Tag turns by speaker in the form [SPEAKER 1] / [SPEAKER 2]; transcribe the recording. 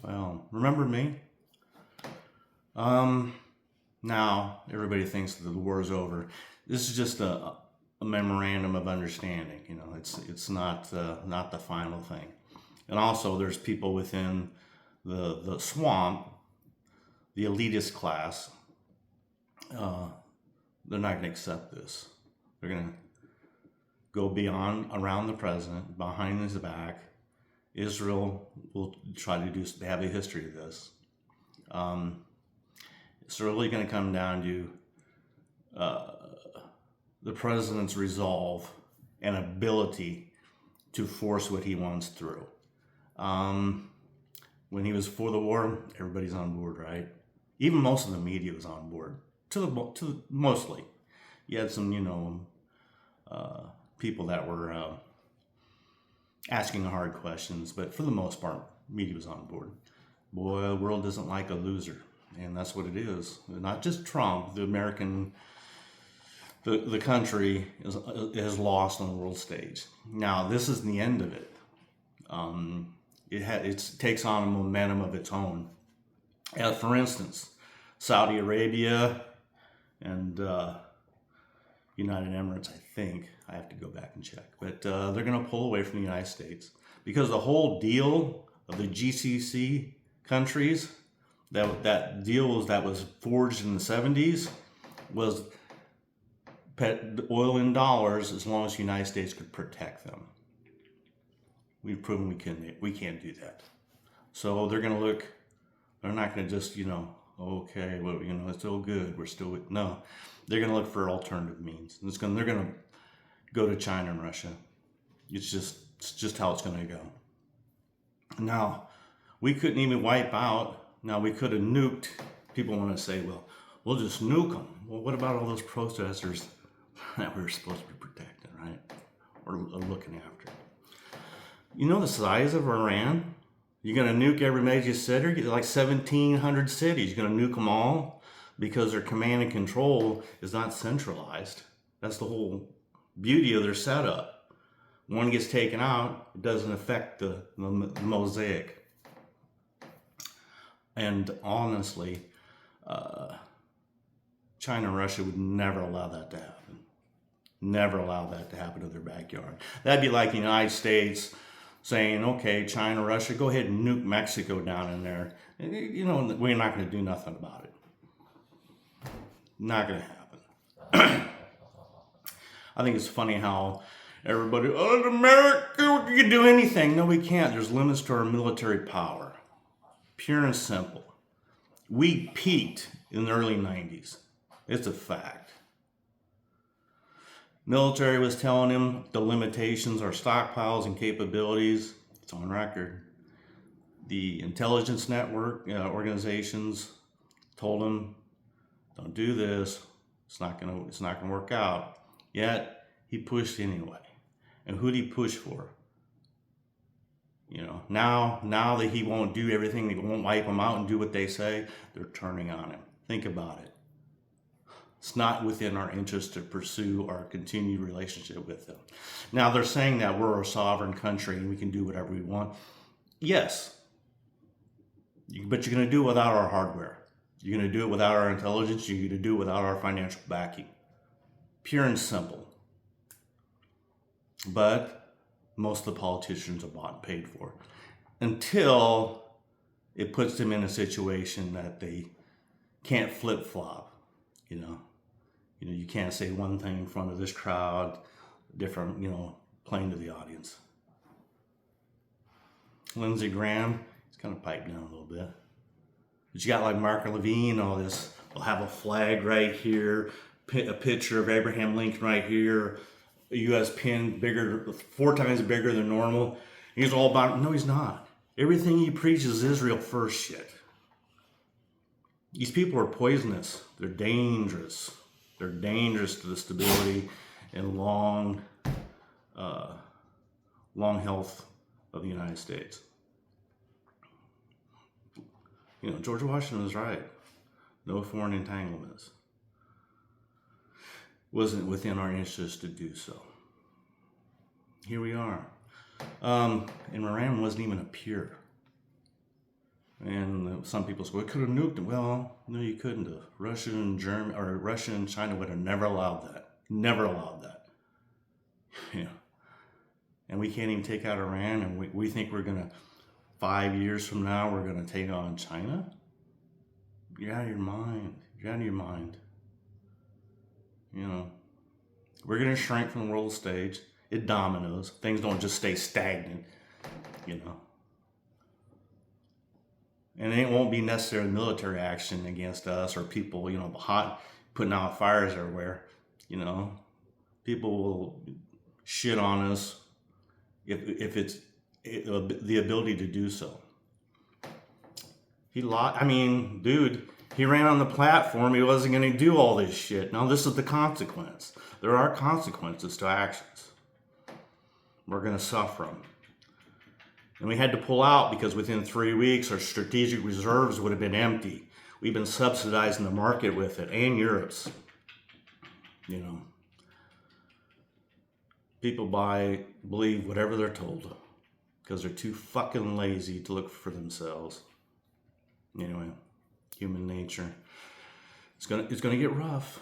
[SPEAKER 1] Well, remember me? Now everybody thinks that the war is over. This is just a memorandum of understanding. You know, it's not not the final thing. And also, there's people within the swamp, the elitist class. They're not going to accept this. They're going to go beyond around the president, behind his back. Israel will try to have a history of this. It's really going to come down to the president's resolve and ability to force what he wants through. When he was for the war, everybody's on board, right? Even most of the media was on board. Mostly, you had some, people that were asking hard questions, but for the most part, media was on board. Boy, the world doesn't like a loser, and that's what it is. Not just Trump, the American, the country is lost on the world stage. Now, this is the end of it. It takes on a momentum of its own. For instance, Saudi Arabia and United Emirates, I think. I have to go back and check. But they're going to pull away from the United States because the whole deal of the GCC countries, that deal that was forged in the 70s, was oil in dollars as long as the United States could protect them. We've proven we can't do that. So they're going to look. They're not going to just okay, well, it's still good. We're still no. They're going to look for alternative means. And they're going to go to China and Russia. It's just how it's going to go. Now, we couldn't even wipe out. Now, we could have nuked. People want to say, well, we'll just nuke them. Well, what about all those protesters that we were supposed to be protecting, right? Or looking after. You know the size of Iran? You're going to nuke every major city? Like 1,700 cities. You're going to nuke them all because their command and control is not centralized. That's the whole beauty of their setup. One gets taken out, it doesn't affect the mosaic. And honestly, China and Russia would never allow that to happen. Never allow that to happen to their backyard. That'd be like the United States saying, okay, China, Russia, go ahead and nuke Mexico down in there. We're not going to do nothing about it. Not going to happen. I think it's funny how everybody, America, we can do anything. No, we can't. There's limits to our military power. Pure and simple. We peaked in the early 90s. It's a fact. Military was telling him the limitations are stockpiles and capabilities. It's on record. The intelligence network organizations told him, "Don't do this. It's not gonna work out." Yet he pushed anyway. And who'd he push for? Now that he won't do everything, he won't wipe them out and do what they say, they're turning on him. Think about it. It's not within our interest to pursue our continued relationship with them. Now, they're saying that we're a sovereign country and we can do whatever we want. Yes, but you're going to do it without our hardware. You're going to do it without our intelligence. You're going to do it without our financial backing. Pure and simple. But most of the politicians are bought and paid for. Until it puts them in a situation that they can't flip-flop, You can't say one thing in front of this crowd, different, playing to the audience. Lindsey Graham, he's kind of piped down a little bit. But you got like Mark Levine, all this. We'll have a flag right here, a picture of Abraham Lincoln right here, a U.S. pin bigger, 4 times bigger than normal. He's all about, no, he's not. Everything he preaches is Israel first shit. These people are poisonous. They're dangerous. They're dangerous to the stability and long health of the United States. George Washington was right. No foreign entanglements. Wasn't within our interest to do so. Here we are. And Iran wasn't even a peer. And some people say, well, we could have nuked them. Well, no, you couldn't have. Russia and China would have never allowed that. Never allowed that. Yeah. And we can't even take out Iran, and we think we're going to, 5 years from now, we're going to take on China? You're out of your mind. You're out of your mind. You know, we're going to shrink from the world stage. It dominoes. Things don't just stay stagnant, you know. And it won't be necessarily military action against us or people, you know, putting out fires everywhere. You know, people will shit on us if it's the ability to do so. Dude, he ran on the platform. He wasn't going to do all this shit. Now this is the consequence. There are consequences to actions. We're going to suffer them. And we had to pull out because within 3 weeks, our strategic reserves would have been empty. We've been subsidizing the market with it, and Europe's. You know, people believe whatever they're told because they're too fucking lazy to look for themselves. Anyway, human nature. It's gonna get rough.